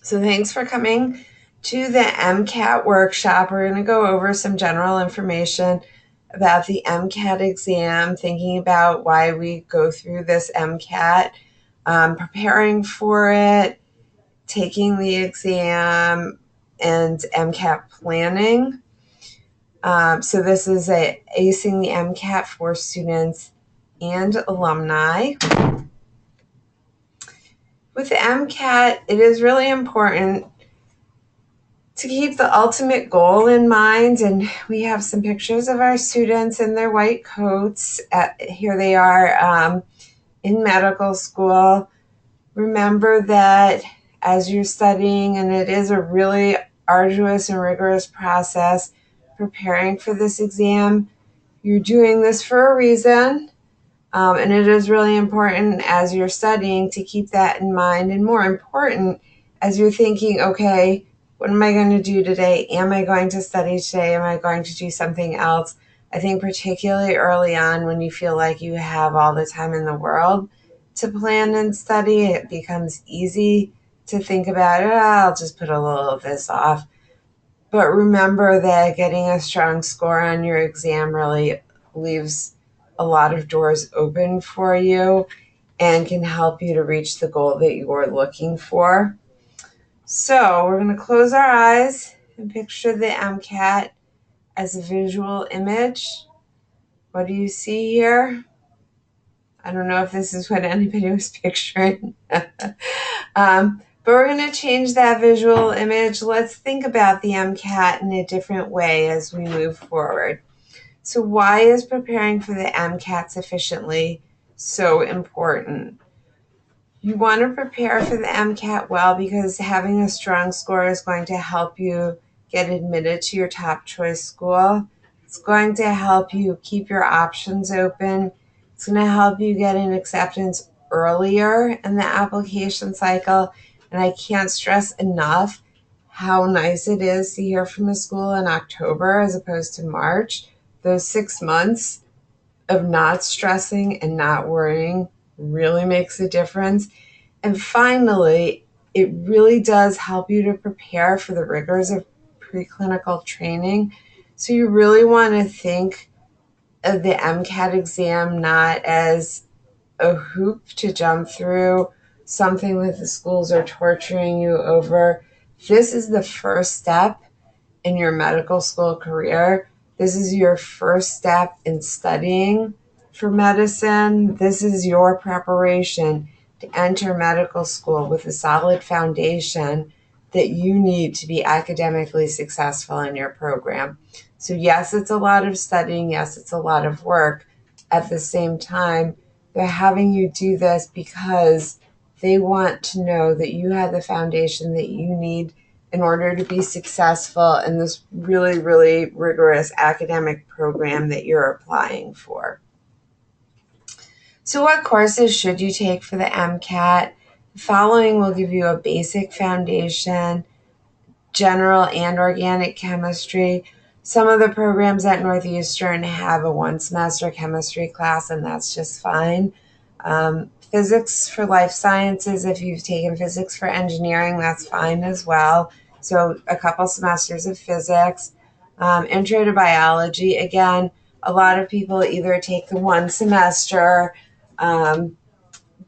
So thanks for coming to the MCAT workshop. We're going to go over some general information about the MCAT exam, thinking about why we go through this MCAT, preparing for it, taking the exam, and MCAT planning. So this is acing the MCAT for students and alumni. With the MCAT, it is really important to keep the ultimate goal in mind, and we have some pictures of our students in their white coats. Here they are in medical school. Remember that as you're studying, and it is a really arduous and rigorous process preparing for this exam, you're doing this for a reason. And it is really important as you're studying to keep that in mind, and more important, as you're thinking, okay, what am I going to do today? Am I going to study today? Am I going to do something else? I think particularly early on, when you feel like you have all the time in the world to plan and study, it becomes easy to think about, I'll just put a little of this off. But remember that getting a strong score on your exam really leaves a lot of doors open for you and can help you to reach the goal that you're looking for. So we're going to close our eyes and picture the MCAT as a visual image. What do you see here? I don't know if this is what anybody was picturing. But we're going to change that visual image. Let's think about the MCAT in a different way as we move forward. So why is preparing for the MCAT sufficiently so important? You want to prepare for the MCAT well because having a strong score is going to help you get admitted to your top choice school. It's going to help you keep your options open. It's going to help you get an acceptance earlier in the application cycle. And I can't stress enough how nice it is to hear from a school in October as opposed to March. Those 6 months of not stressing and not worrying really makes a difference. And finally, it really does help you to prepare for the rigors of preclinical training. So you really want to think of the MCAT exam not as a hoop to jump through, something that the schools are torturing you over. This is the first step in your medical school career. This is your first step in studying for medicine. This is your preparation to enter medical school with a solid foundation that you need to be academically successful in your program. So yes, it's a lot of studying. Yes, it's a lot of work. At the same time, they're having you do this because they want to know that you have the foundation that you need in order to be successful in this really, really rigorous academic program that you're applying for. So what courses should you take for the MCAT? The following will give you a basic foundation, general and organic chemistry. Some of the programs at Northeastern have a one-semester chemistry class, and that's just fine. Physics for life sciences, if you've taken physics for engineering, that's fine as well. So a couple semesters of physics. Intro to biology, again, a lot of people either take the one semester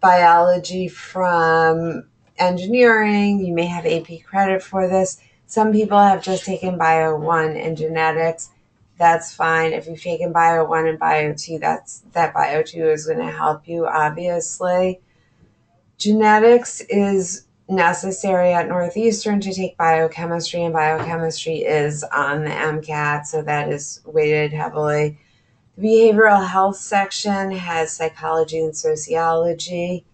biology from engineering. You may have AP credit for this. Some people have just taken Bio 1 and genetics. That's fine. If you've taken Bio 1 and Bio 2, that Bio 2 is going to help you, obviously. Genetics is necessary at Northeastern to take biochemistry, and biochemistry is on the MCAT, so that is weighted heavily. The behavioral health section has psychology and sociology.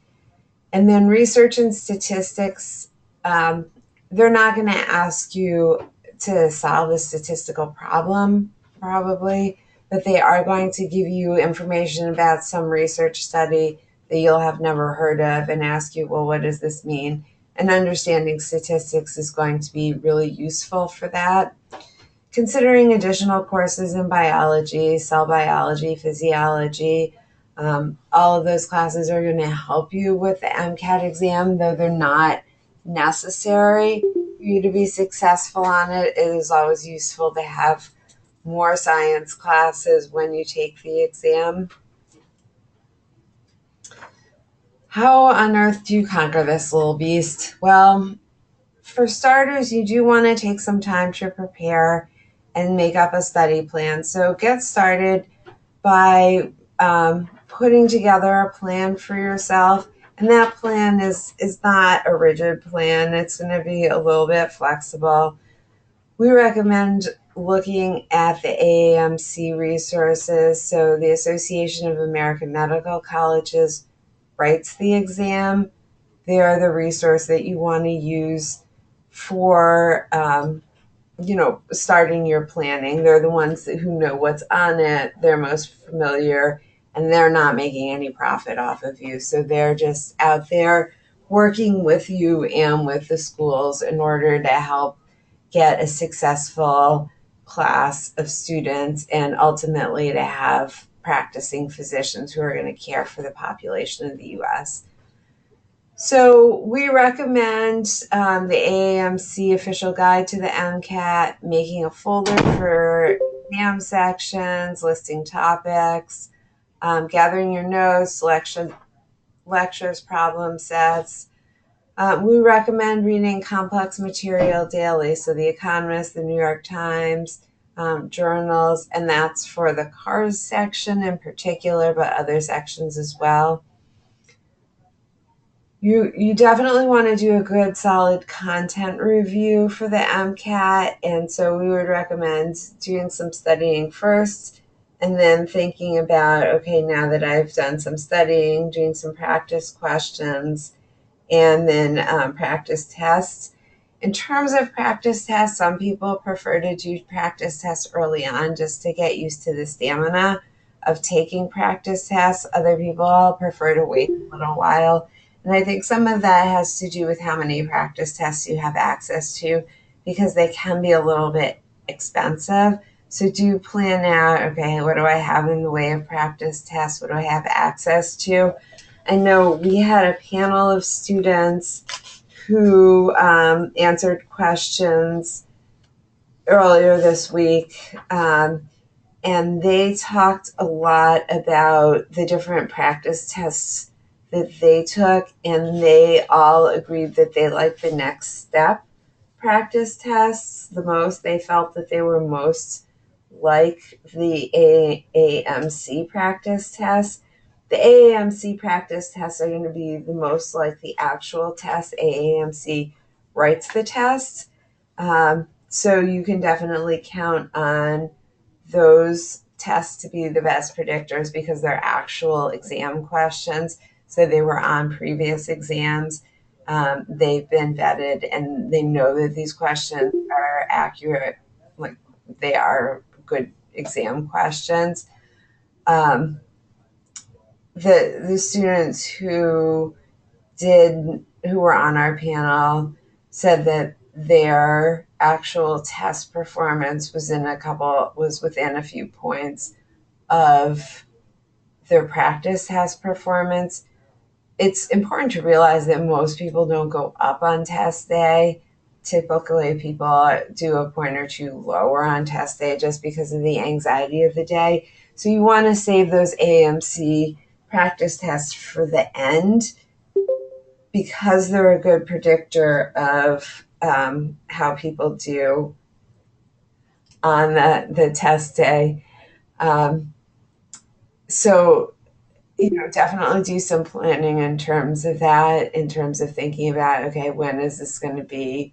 And then research and statistics, they're not going to ask you to solve a statistical problem, probably, but they are going to give you information about some research study that you'll have never heard of and ask you, well, what does this mean? And understanding statistics is going to be really useful for that. Considering additional courses in biology, cell biology, physiology, all of those classes are going to help you with the MCAT exam, though they're not necessary for you to be successful on it. It is always useful to have more science classes when you take the exam. How on earth do you conquer this little beast? Well, for starters, you do want to take some time to prepare and make up a study plan. So get started by putting together a plan for yourself. And that plan is not a rigid plan. It's going to be a little bit flexible. We recommend looking at the AAMC resources. So the Association of American Medical Colleges writes the exam. They are the resource that you want to use for starting your planning. They're the ones who know what's on it. They're most familiar, and they're not making any profit off of you. So they're just out there working with you and with the schools in order to help get a successful class of students and ultimately to have practicing physicians who are going to care for the population of the U.S. So we recommend the AAMC official guide to the MCAT, making a folder for exam sections, listing topics, gathering your notes, lectures, problem sets. We recommend reading complex material daily, so The Economist, the New York Times, journals, and that's for the CARS section in particular, but other sections as well. You definitely want to do a good solid content review for the MCAT, and so we would recommend doing some studying first and then thinking about, okay, now that I've done some studying, doing some practice questions and then practice tests. In terms of practice tests, some people prefer to do practice tests early on just to get used to the stamina of taking practice tests. Other people prefer to wait a little while. And I think some of that has to do with how many practice tests you have access to, because they can be a little bit expensive. So do plan out, okay, what do I have in the way of practice tests? What do I have access to? I know we had a panel of students who answered questions earlier this week, and they talked a lot about the different practice tests that they took, and they all agreed that they liked the next step practice tests the most. They felt that they were most like the AAMC practice tests. The AAMC practice tests are going to be the most like the actual tests. AAMC writes the tests. So you can definitely count on those tests to be the best predictors because they're actual exam questions. So they were on previous exams. They've been vetted and they know that these questions are accurate. Like they are good exam questions. The students who were on our panel said that their actual test performance was within a few points of their practice test performance. It's important to realize that most people don't go up on test day. Typically, people do a point or two lower on test day just because of the anxiety of the day. So you want to save those AMC practice tests for the end because they're a good predictor of how people do on the test day. So definitely do some planning in terms of that, in terms of thinking about, okay, when is this going to be?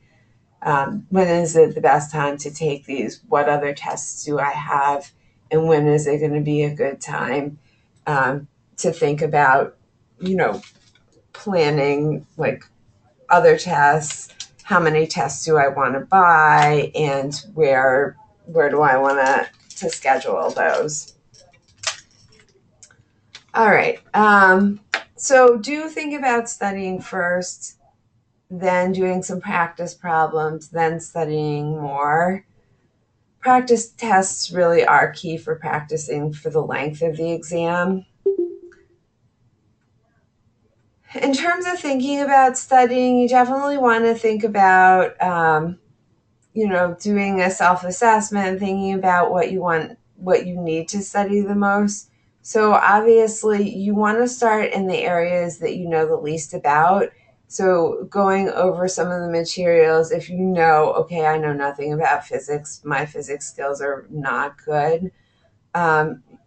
When is it the best time to take these? What other tests do I have? And when is it going to be a good time to think about, planning like other tests? How many tests do I want to buy? And where do I want to schedule those? All right. So do think about studying first, then doing some practice problems, then studying more. Practice tests really are key for practicing for the length of the exam. In terms of thinking about studying, you definitely want to think about, doing a self-assessment, thinking about what you need to study the most. So obviously you want to start in the areas that you know the least about. So going over some of the materials, if you know, okay, I know nothing about physics, my physics skills are not good,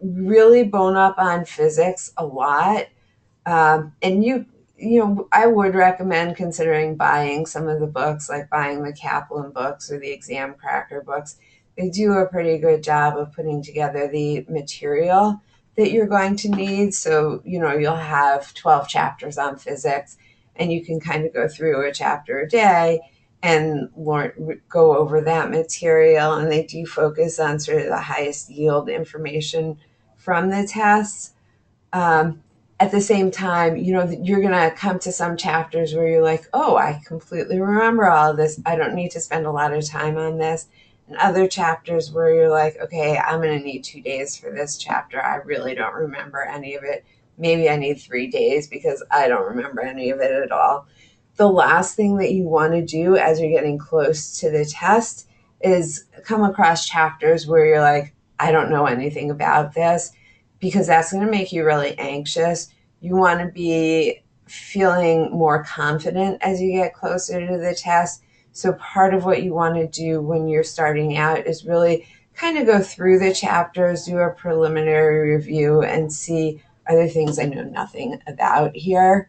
really bone up on physics a lot. And I would recommend considering buying some of the books, like buying the Kaplan books or the Exam Cracker books. They do a pretty good job of putting together the material that you're going to need. So, you'll have 12 chapters on physics, and you can kind of go through a chapter a day and go over that material. And they do focus on sort of the highest yield information from the tests. At the same time, you're going to come to some chapters where you're like, oh, I completely remember all of this. I don't need to spend a lot of time on this. And other chapters where you're like, okay, I'm going to need 2 days for this chapter. I really don't remember any of it. Maybe I need 3 days because I don't remember any of it at all. The last thing that you want to do as you're getting close to the test is come across chapters where you're like, I don't know anything about this, because that's going to make you really anxious. You want to be feeling more confident as you get closer to the test. So part of what you want to do when you're starting out is really kind of go through the chapters, do a preliminary review, and see, are there things I know nothing about here?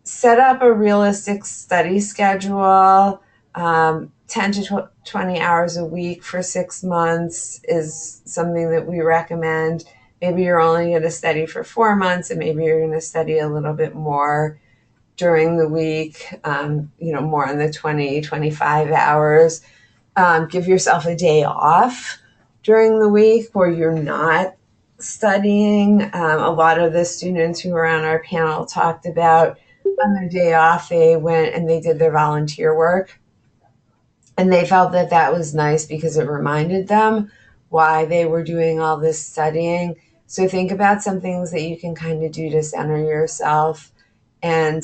Set up a realistic study schedule. 10 to 20 hours a week for 6 months is something that we recommend. Maybe you're only going to study for 4 months, and maybe you're going to study a little bit more during the week, more in the 20, 25 hours. Give yourself a day off during the week where you're not studying. A lot of the students who were on our panel talked about on their day off, they went and they did their volunteer work. And they felt that that was nice because it reminded them why they were doing all this studying. So think about some things that you can kind of do to center yourself and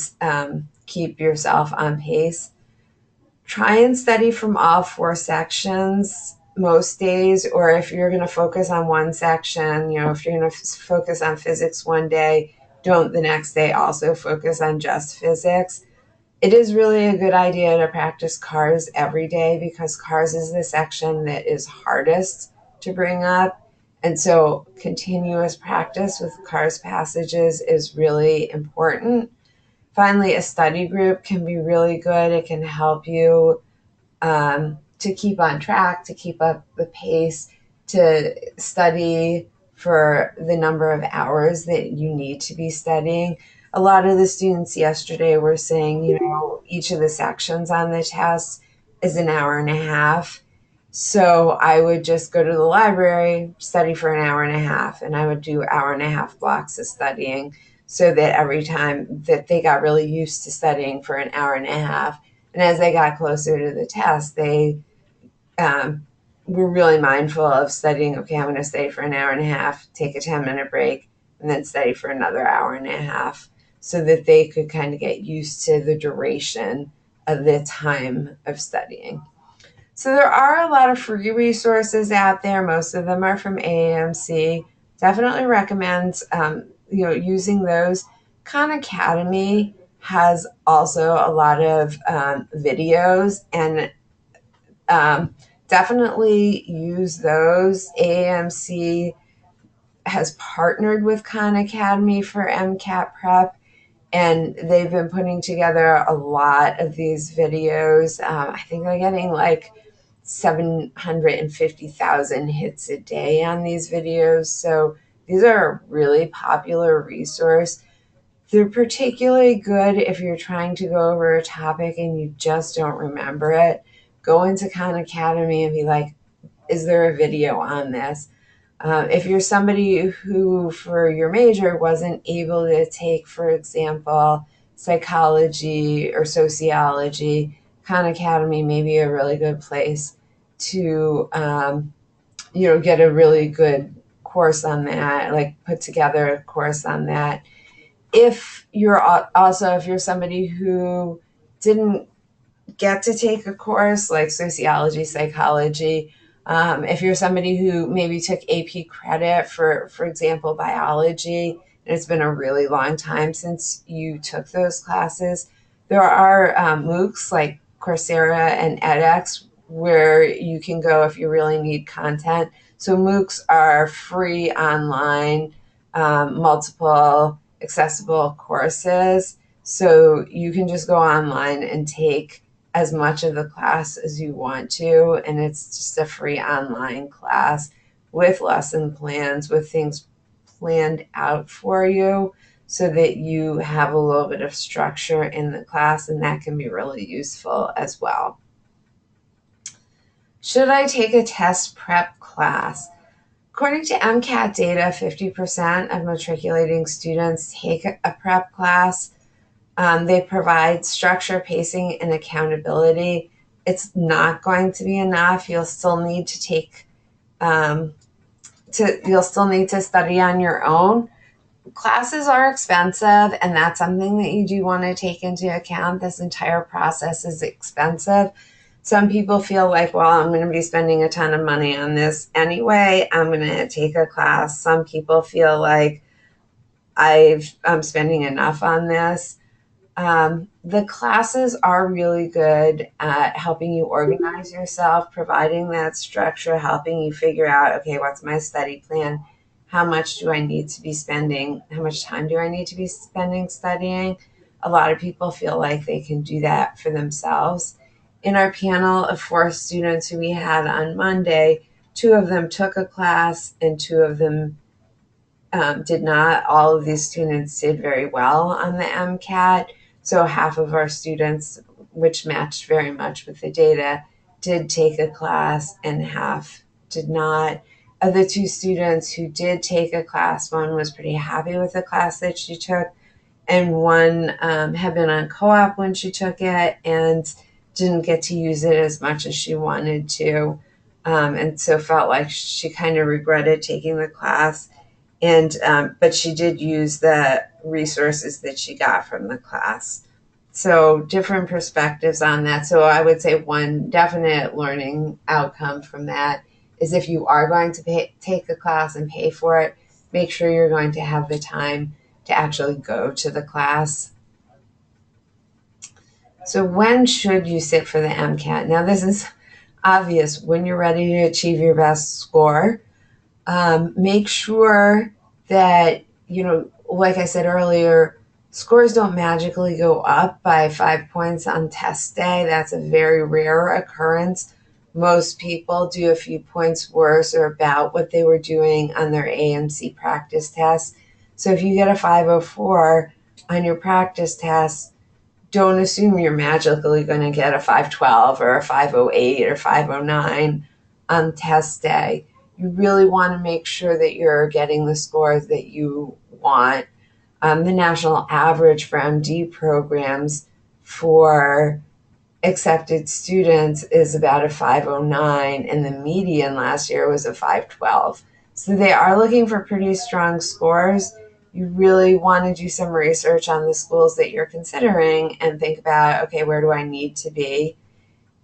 keep yourself on pace. Try and study from all 4 sections most days, or if you're going to focus on one section, if you're going to focus on physics one day, don't the next day also focus on just physics. It is really a good idea to practice cars every day because cars is the section that is hardest to bring up. And so continuous practice with cars passages is really important. Finally, a study group can be really good. It can help you to keep on track, to keep up the pace, to study for the number of hours that you need to be studying. A lot of the students yesterday were saying, each of the sections on the test is an hour and a half. So I would just go to the library, study for an hour and a half, and I would do hour and a half blocks of studying so that every time that they got really used to studying for an hour and a half. And as they got closer to the test, they were really mindful of studying. Okay, I'm going to study for an hour and a half, take a 10-minute break, and then study for another hour and a half so that they could kind of get used to the duration of the time of studying. So there are a lot of free resources out there. Most of them are from AAMC. Definitely recommend using those. Khan Academy has also a lot of videos, and definitely use those. AAMC has partnered with Khan Academy for MCAT prep, and they've been putting together a lot of these videos. I think they're getting like 750,000 hits a day on these videos. So these are a really popular resource. They're particularly good if you're trying to go over a topic and you just don't remember it. Go into Khan Academy and be like, is there a video on this? If you're somebody who, for your major, wasn't able to take, for example, psychology or sociology, Khan Academy may be a really good place to, get a really good course on that, like put together a course on that. if you're somebody who didn't get to take a course like sociology, psychology, if you're somebody who maybe took AP credit for example, biology, and it's been a really long time since you took those classes, there are MOOCs like Coursera and edX where you can go if you really need content. So MOOCs are free online, multiple accessible courses. So you can just go online and take as much of the class as you want to, and it's just a free online class with lesson plans, with things planned out for you so that you have a little bit of structure in the class, and that can be really useful as well. Should I take a test prep class? According to MCAT data, 50% of matriculating students take a prep class. They provide structure, pacing, and accountability. It's not going to be enough. You'll still need to take you'll still need to study on your own. Classes are expensive, and that's something that you do want to take into account. This entire process is expensive. Some people feel like, well, I'm going to be spending a ton of money on this anyway. I'm going to take a class. Some people feel like I'm spending enough on this. The classes are really good at helping you organize yourself, providing that structure, helping you figure out, okay, what's my study plan? How much do I need to be spending? How much time do I need to be spending studying? A lot of people feel like they can do that for themselves. In our panel of 4 students who we had on Monday, 2 of them took a class and 2 of them did not. All of these students did very well on the MCAT. So half of our students, which matched very much with the data, did take a class and half did not. Of the 2 students who did take a class, one was pretty happy with the class that she took, and one had been on co-op when she took it and didn't get to use it as much as she wanted to, and so felt like she kind of regretted taking the class. And but she did use the resources that she got from the class. So different perspectives on that. So I would say one definite learning outcome from that is if you are going to take a class and pay for it, make sure you're going to have the time to actually go to the class. So when should you sit for the MCAT? Now this is obvious when you're ready to achieve your best score. Make sure that, like I said earlier, scores don't magically go up by 5 points on test day. That's a very rare occurrence. Most people do a few points worse or about what they were doing on their AMC practice test. So if you get a 504 on your practice test, don't assume you're magically going to get a 512 or a 508 or 509 on test day. You really want to make sure that you're getting the scores that you want. The national average for MD programs for accepted students is about a 509, and the median last year was a 512. So they are looking for pretty strong scores. You really want to do some research on the schools that you're considering and think about, okay, where do I need to be?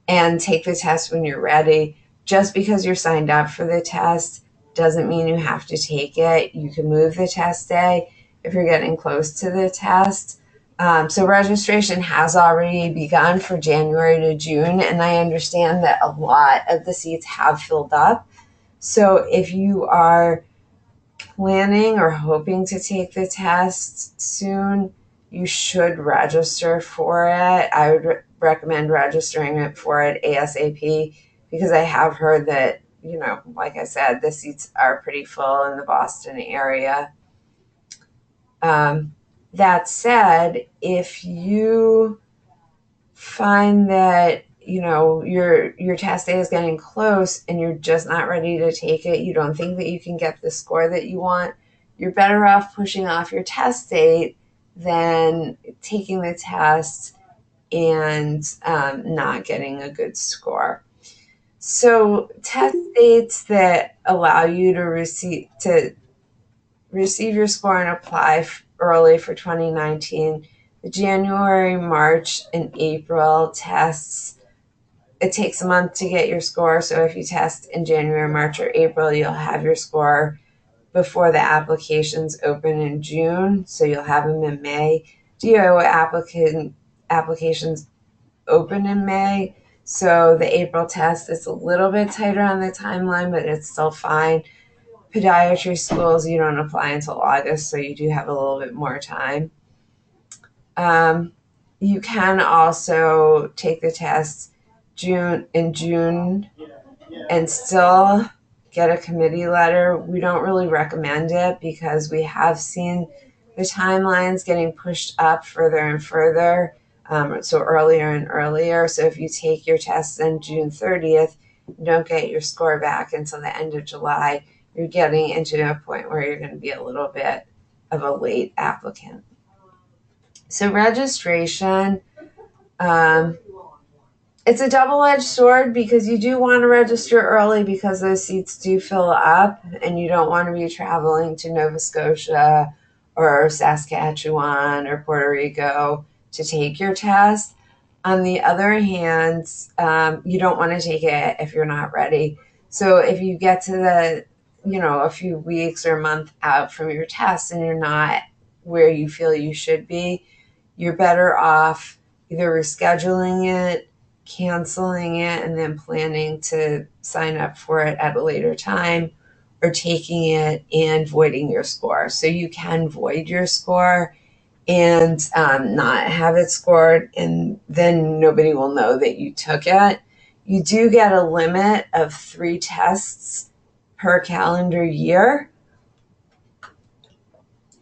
And take the test when you're ready. Just because you're signed up for the test doesn't mean you have to take it. You can move the test day if you're getting close to the test. So registration has already begun for January to June, and I understand that a lot of the seats have filled up. So if you are planning or hoping to take the test soon, you should register for it. I would recommend registering for it ASAP because I have heard that, like I said, the seats are pretty full in the Boston area. That said, if you find that your test day is getting close and you're just not ready to take it, you don't think that you can get the score that you want, you're better off pushing off your test date than taking the test and not getting a good score. So test dates that allow you to receive your score and apply early for 2019. The January, March, and April tests, it takes a month to get your score. So if you test in January, March, or April, you'll have your score before the applications open in June. So you'll have them in May. DO applications open in May. So the April test is a little bit tighter on the timeline, but it's still fine. Podiatry schools, you don't apply until August, so you do have a little bit more time. You can also take the test in June and still get a committee letter. We don't really recommend it because we have seen the timelines getting pushed up further and further, so earlier and earlier. So if you take your test on June 30th, you don't get your score back until the end of July, you're getting into a point where you're going to be a little bit of a late applicant. So registration, it's a double-edged sword because you do want to register early because those seats do fill up and you don't want to be traveling to Nova Scotia or Saskatchewan or Puerto Rico to take your test. On the other hand, you don't want to take it if you're not ready. So if you get to the, a few weeks or a month out from your test and you're not where you feel you should be, you're better off either rescheduling it, canceling it, and then planning to sign up for it at a later time, or taking it and voiding your score. So you can void your score and not have it scored, and then nobody will know that you took it. You do get a limit of 3 tests per calendar year.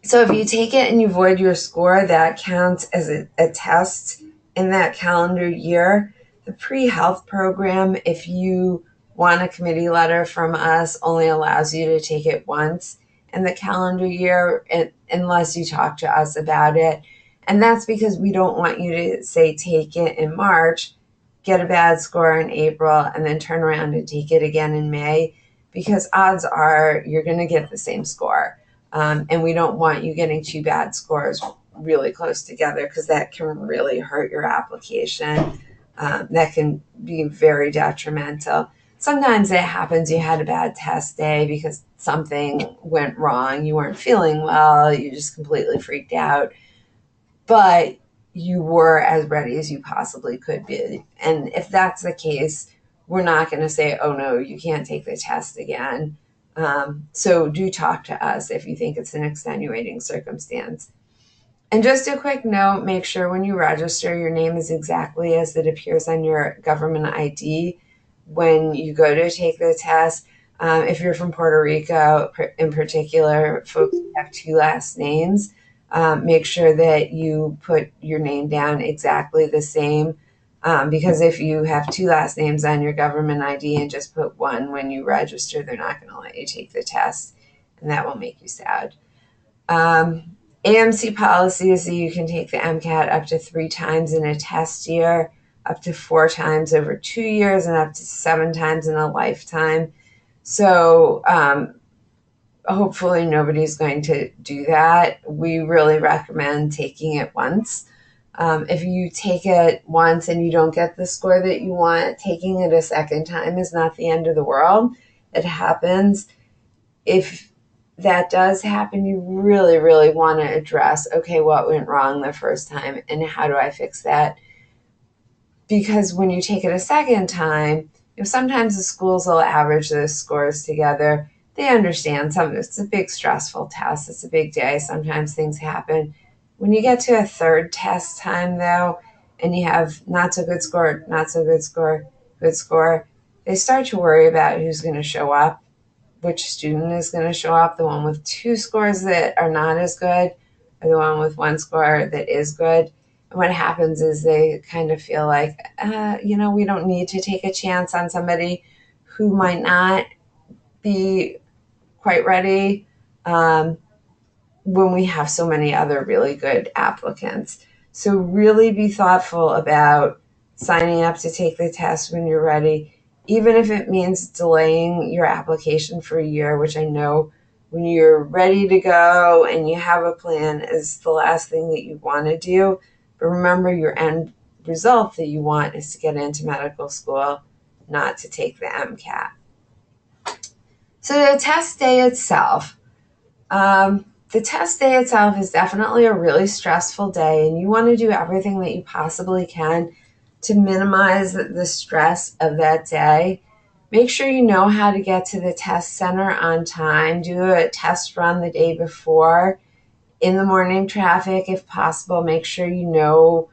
So if you take it and you void your score, that counts as a test in that calendar year. The pre-health program, if you want a committee letter from us, only allows you to take it once in the calendar year unless you talk to us about it. And that's because we don't want you to, say, take it in March, get a bad score in April, and then turn around and take it again in May, because odds are you're going to get the same score. And we don't want you getting 2 bad scores really close together because that can really hurt your application. That can be very detrimental. Sometimes it happens you had a bad test day because something went wrong. You weren't feeling well. You just completely freaked out. But you were as ready as you possibly could be. And if that's the case, we're not going to say, oh, no, you can't take the test again. So do talk to us if you think it's an extenuating circumstance. And just a quick note, make sure when you register, your name is exactly as it appears on your government ID when you go to take the test. If you're from Puerto Rico, in particular, folks have 2 last names. Make sure that you put your name down exactly the same, because if you have 2 last names on your government ID and just put one when you register, they're not going to let you take the test, and that will make you sad. AMC policy is that you can take the MCAT up to 3 times in a test year, up to 4 times over 2 years, and up to 7 times in a lifetime. So hopefully nobody's going to do that. We really recommend taking it once. If you take it once and you don't get the score that you want, taking it a second time is not the end of the world. It happens. If that does happen, you really, really want to address, okay, what went wrong the first time and how do I fix that? Because when you take it a second time, sometimes the schools will average those scores together. They understand it's a big stressful test. It's a big day. Sometimes things happen. When you get to a third test time, though, and you have not so good score, not so good score, good score, they start to worry about who's going to show up, which student is going to show up, the one with 2 scores that are not as good or the one with 1 score that is good. And what happens is they kind of feel like, we don't need to take a chance on somebody who might not be quite ready when we have so many other really good applicants. So really be thoughtful about signing up to take the test when you're ready, even if it means delaying your application for a year, which I know when you're ready to go and you have a plan is the last thing that you want to do. But remember, your end result that you want is to get into medical school, not to take the MCAT. So the test day itself. The test day itself is definitely a really stressful day, and you want to do everything that you possibly can to minimize the stress of that day. Make sure you know how to get to the test center on time. Do a test run the day before. In the morning traffic, if possible, make sure you know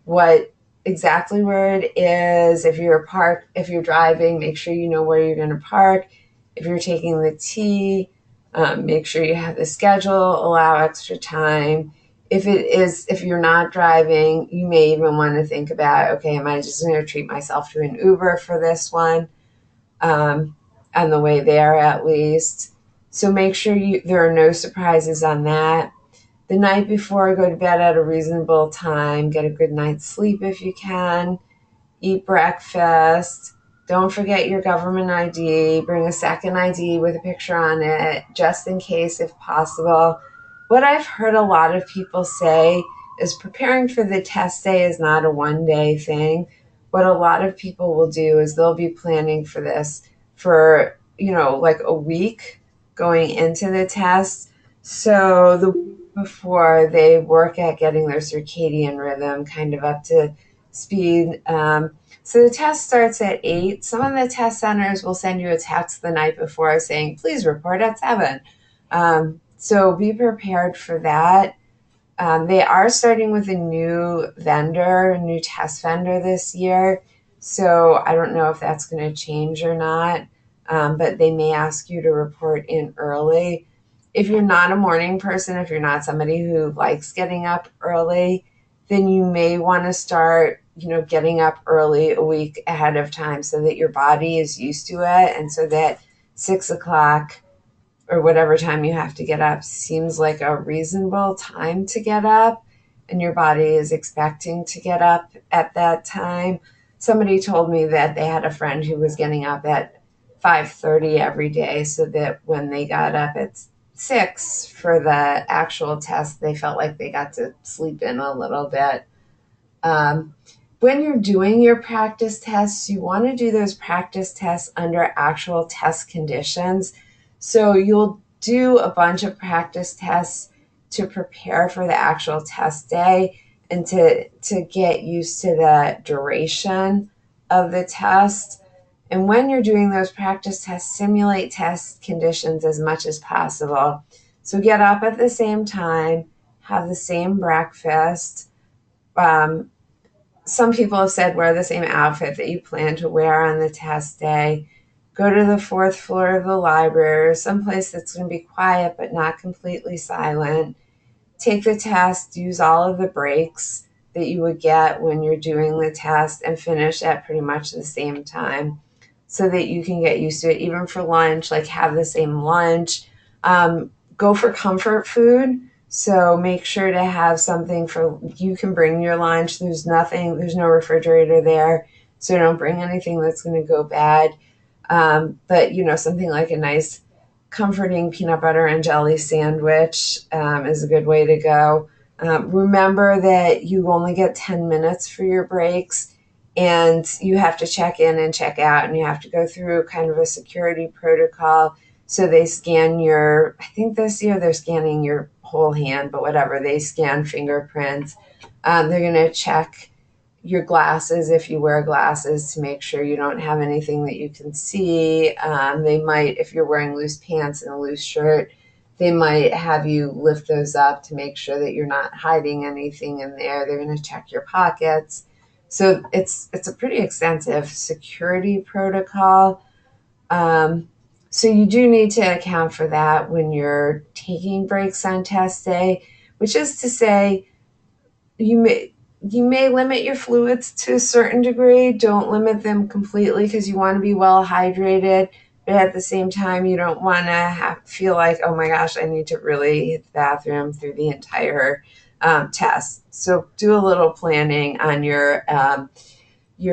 what exactly where it is. If you're driving, make sure you know where you're going to park. If you're taking the T, make sure you have the schedule, allow extra time. If you're not driving, you may even want to think about, okay, am I just going to treat myself to an Uber for this one, on the way there at least. So make sure there are no surprises on that. The night before, go to bed at a reasonable time. Get a good night's sleep if you can. Eat breakfast. Don't forget your government ID. Bring a second ID with a picture on it, just in case if possible. What I've heard a lot of people say is preparing for the test day is not a one-day thing. What a lot of people will do is they'll be planning for this for, like a week going into the test. So the week before, they work at getting their circadian rhythm kind of up to speed. So the test starts at 8. Some of the test centers will send you a text the night before saying, please report at 7. So be prepared for that. They are starting with a new test vendor this year. So I don't know if that's going to change or not, but they may ask you to report in early. If you're not a morning person, if you're not somebody who likes getting up early, then you may want to start, getting up early a week ahead of time so that your body is used to it, and so that 6 o'clock or whatever time you have to get up seems like a reasonable time to get up, and your body is expecting to get up at that time. Somebody told me that they had a friend who was getting up at 5:30 every day, so that when they got up at 6 for the actual test, they felt like they got to sleep in a little bit. When you're doing your practice tests, you want to do those practice tests under actual test conditions. So you'll do a bunch of practice tests to prepare for the actual test day and to get used to the duration of the test. And when you're doing those practice tests, simulate test conditions as much as possible. So get up at the same time, have the same breakfast. Some people have said wear the same outfit that you plan to wear on the test day. Go to the 4th floor of the library or someplace that's going to be quiet but not completely silent. Take the test, use all of the breaks that you would get when you're doing the test, and finish at pretty much the same time so that you can get used to it. Even for lunch, like have the same lunch. Go for comfort food. So make sure to have something you can bring your lunch. There's no refrigerator there. So don't bring anything that's going to go bad. But, something like a nice comforting peanut butter and jelly sandwich is a good way to go. Remember that you only get 10 minutes for your breaks, and you have to check in and check out, and you have to go through kind of a security protocol. So they scan I think this year they're scanning your whole hand, but whatever, they scan fingerprints. They're going to check your glasses if you wear glasses to make sure you don't have anything that you can see. They might, if you're wearing loose pants and a loose shirt, they might have you lift those up to make sure that you're not hiding anything in there. They're going to check your pockets. So it's a pretty extensive security protocol. So you do need to account for that when you're taking breaks on test day, which is to say you may limit your fluids to a certain degree. Don't limit them completely because you want to be well hydrated. But at the same time, you don't want to feel like, oh my gosh, I need to really hit the bathroom through the entire test. So do a little planning on your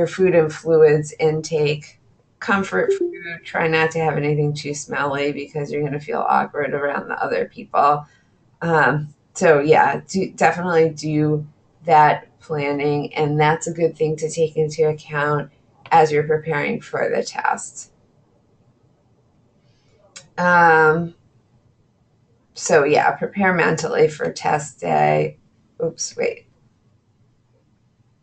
food and fluids intake. comfort food. Try not to have anything too smelly because you're going to feel awkward around the other people. So yeah, definitely do that planning, and that's a good thing to take into account as you're preparing for the test. Um, so yeah, prepare mentally for test day. Oops, wait.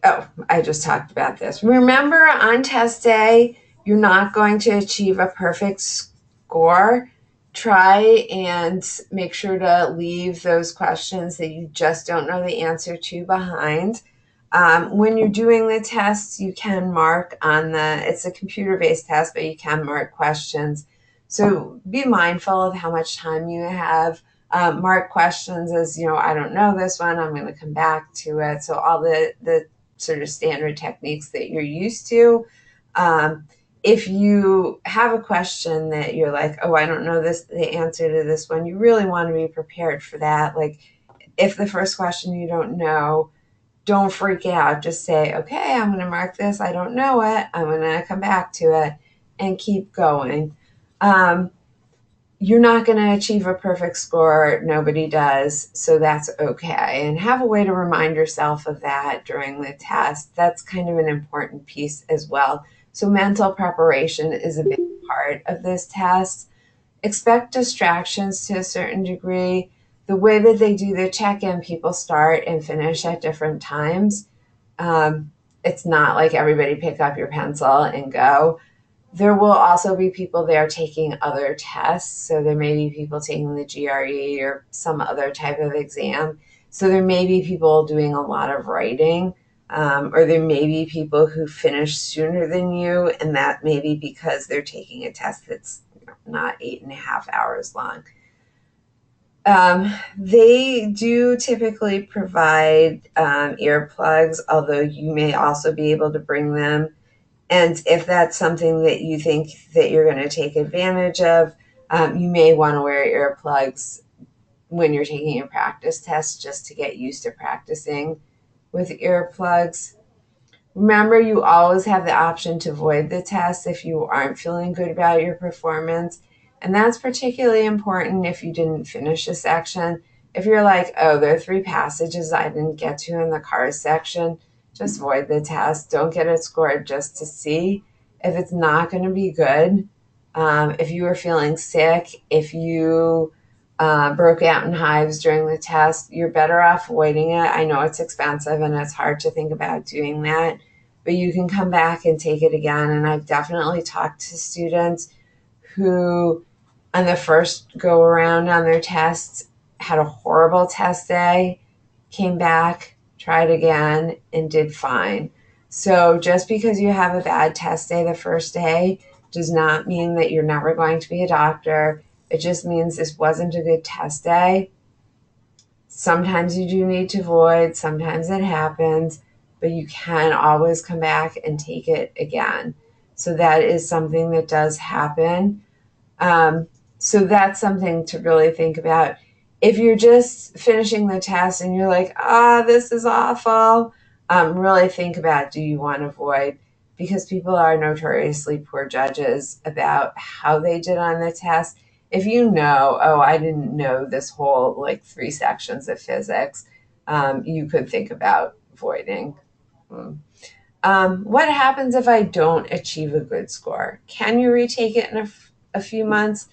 Oh, I just talked about this. Remember, on test day, you're not going to achieve a perfect score. Try and make sure to leave those questions that you just don't know the answer to behind. When you're doing the test, you can mark on it's a computer based test, but you can mark questions. So be mindful of how much time you have. Mark questions as, I don't know this one, I'm going to come back to it. So all the sort of standard techniques that you're used to. If you have a question that you're like, oh, I don't know the answer to this one, you really want to be prepared for that. Like, if the first question you don't know, don't freak out. Just say, okay, I'm going to mark this. I don't know it. I'm going to come back to it and keep going. You're not going to achieve a perfect score. Nobody does. So that's okay. And have a way to remind yourself of that during the test. That's kind of an important piece as well. So mental preparation is a big part of this test. Expect distractions to a certain degree. The way that they do the check-in, people start and finish at different times. It's not like everybody pick up your pencil and go. There will also be people there taking other tests. So there may be people taking the GRE or some other type of exam. So there may be people doing a lot of writing, or there may be people who finish sooner than you, and that may be because they're taking a test that's not 8.5 hours long. They do typically provide earplugs, although you may also be able to bring them. And if that's something that you think that you're going to take advantage of, you may want to wear earplugs when you're taking your practice test just to get used to practicing with earplugs. Remember, you always have the option to void the test if you aren't feeling good about your performance. And that's particularly important if you didn't finish a section. If you're like, oh, there are 3 passages I didn't get to in the cars section, just void the test. Don't get it scored just to see if it's not going to be good. If you were feeling sick, if you broke out in hives during the test, you're better off voiding it. I know it's expensive and it's hard to think about doing that, but you can come back and take it again. And I've definitely talked to students who, on the first go around on their tests, had a horrible test day, came back, tried again, and did fine. So just because you have a bad test day the first day does not mean that you're never going to be a doctor. It just means this wasn't a good test day. Sometimes you do need to void, sometimes it happens, but you can always come back and take it again. So that is something that does happen. So that's something to really think about. If you're just finishing the test and you're like, this is awful, really think about, do you want to void? Because people are notoriously poor judges about how they did on the test. If you know, oh, I didn't know this whole 3 sections of physics, you could think about voiding. What happens if I don't achieve a good score? Can you retake it in a few months?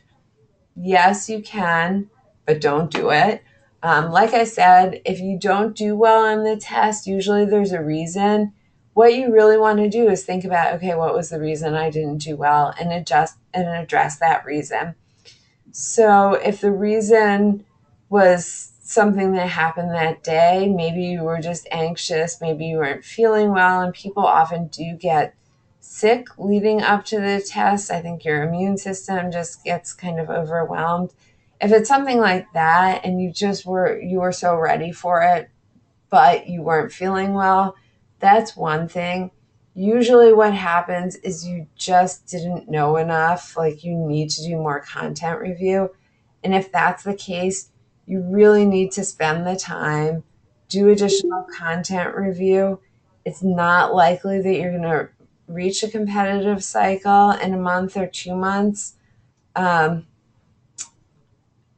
Yes, you can, but don't do it. Like I said, if you don't do well on the test, usually there's a reason. What you really want to do is think about, okay, what was the reason I didn't do well, and adjust and address that reason. So if the reason was something that happened that day, maybe you were just anxious, maybe you weren't feeling well, and people often do get sick leading up to the test. I think your immune system just gets kind of overwhelmed. If it's something like that and you were so ready for it, but you weren't feeling well, that's one thing. Usually what happens is you just didn't know enough, like you need to do more content review. And if that's the case, you really need to spend the time, do additional content review. It's not likely that you're going to reach a competitive cycle in a month or 2 months,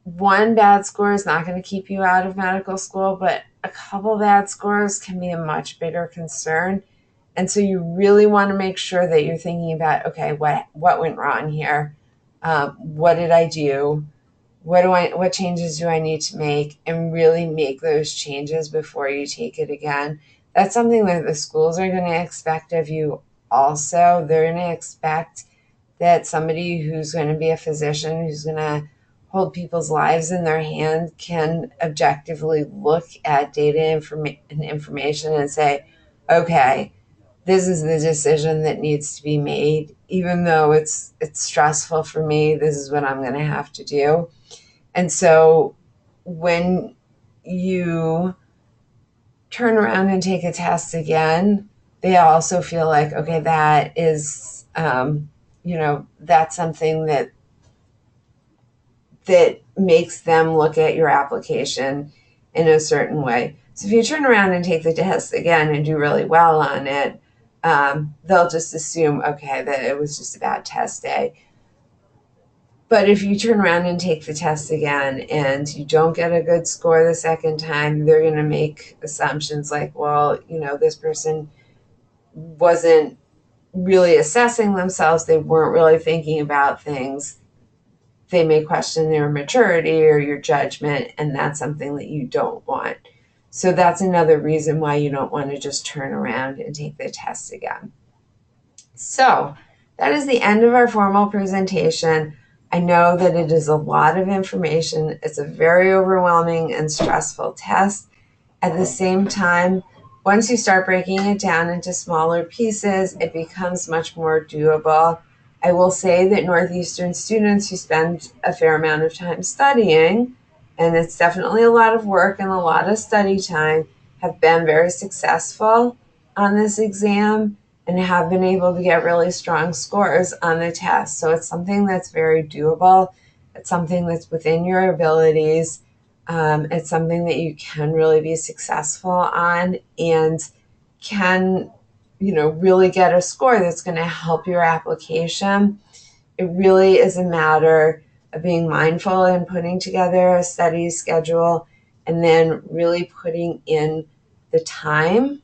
one bad score is not going to keep you out of medical school, but a couple bad scores can be a much bigger concern. And so you really want to make sure that you're thinking about, okay, what went wrong here? What did I do? What changes do I need to make? And really make those changes before you take it again. That's something that the schools are going to expect of you also. They're going to expect that somebody who's going to be a physician, who's going to hold people's lives in their hand, can objectively look at data and information and say, okay, this is the decision that needs to be made. Even though it's stressful for me, this is what I'm going to have to do. And so when you turn around and take a test again, they also feel like, okay, that is, that's something that makes them look at your application in a certain way. So if you turn around and take the test again and do really well on it, they'll just assume, okay, that it was just a bad test day. But if you turn around and take the test again and you don't get a good score the second time, they're going to make assumptions like, well, this person wasn't really assessing themselves. They weren't really thinking about things. They may question your maturity or your judgment, and that's something that you don't want. So that's another reason why you don't want to just turn around and take the test again. So that is the end of our formal presentation. I know that it is a lot of information. It's a very overwhelming and stressful test. At the same time, once you start breaking it down into smaller pieces, it becomes much more doable. I will say that Northeastern students who spend a fair amount of time studying, and it's definitely a lot of work and a lot of study time, have been very successful on this exam and have been able to get really strong scores on the test. So it's something that's very doable. It's something that's within your abilities. It's something that you can really be successful on and can, really get a score that's going to help your application. It really is a matter of being mindful and putting together a study schedule and then really putting in the time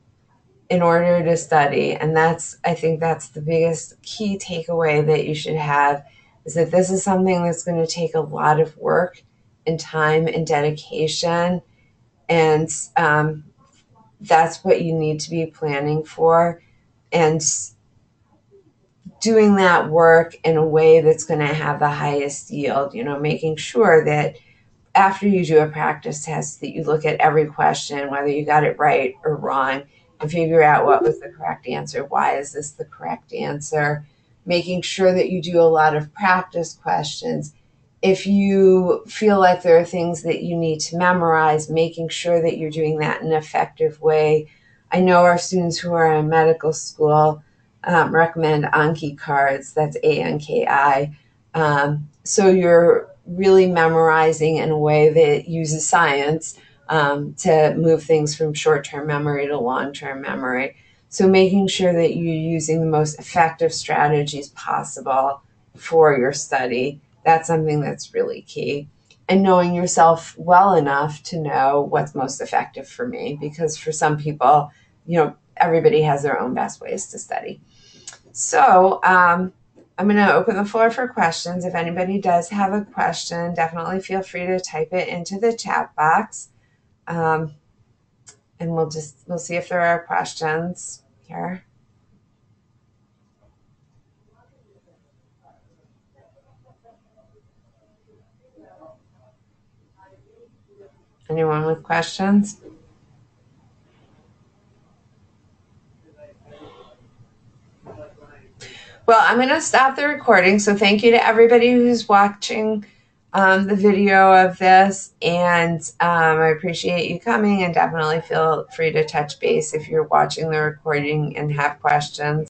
in order to study. And I think that's the biggest key takeaway that you should have, is that this is something that's going to take a lot of work and time and dedication. And that's what you need to be planning for. And doing that work in a way that's going to have the highest yield, making sure that after you do a practice test that you look at every question, whether you got it right or wrong, and figure out what was the correct answer. Why is this the correct answer? Making sure that you do a lot of practice questions. If you feel like there are things that you need to memorize, making sure that you're doing that in an effective way. I know our students who are in medical school recommend Anki cards. That's ANKI. So you're really memorizing in a way that uses science to move things from short-term memory to long-term memory. So making sure that you're using the most effective strategies possible for your study, that's something that's really key. And knowing yourself well enough to know what's most effective for me, because for some people, everybody has their own best ways to study. So I'm going to open the floor for questions. If anybody does have a question, definitely feel free to type it into the chat box. And we'll see if there are questions here. Anyone with questions? Well, I'm going to stop the recording. So thank you to everybody who's watching the video of this. And I appreciate you coming, and definitely feel free to touch base if you're watching the recording and have questions.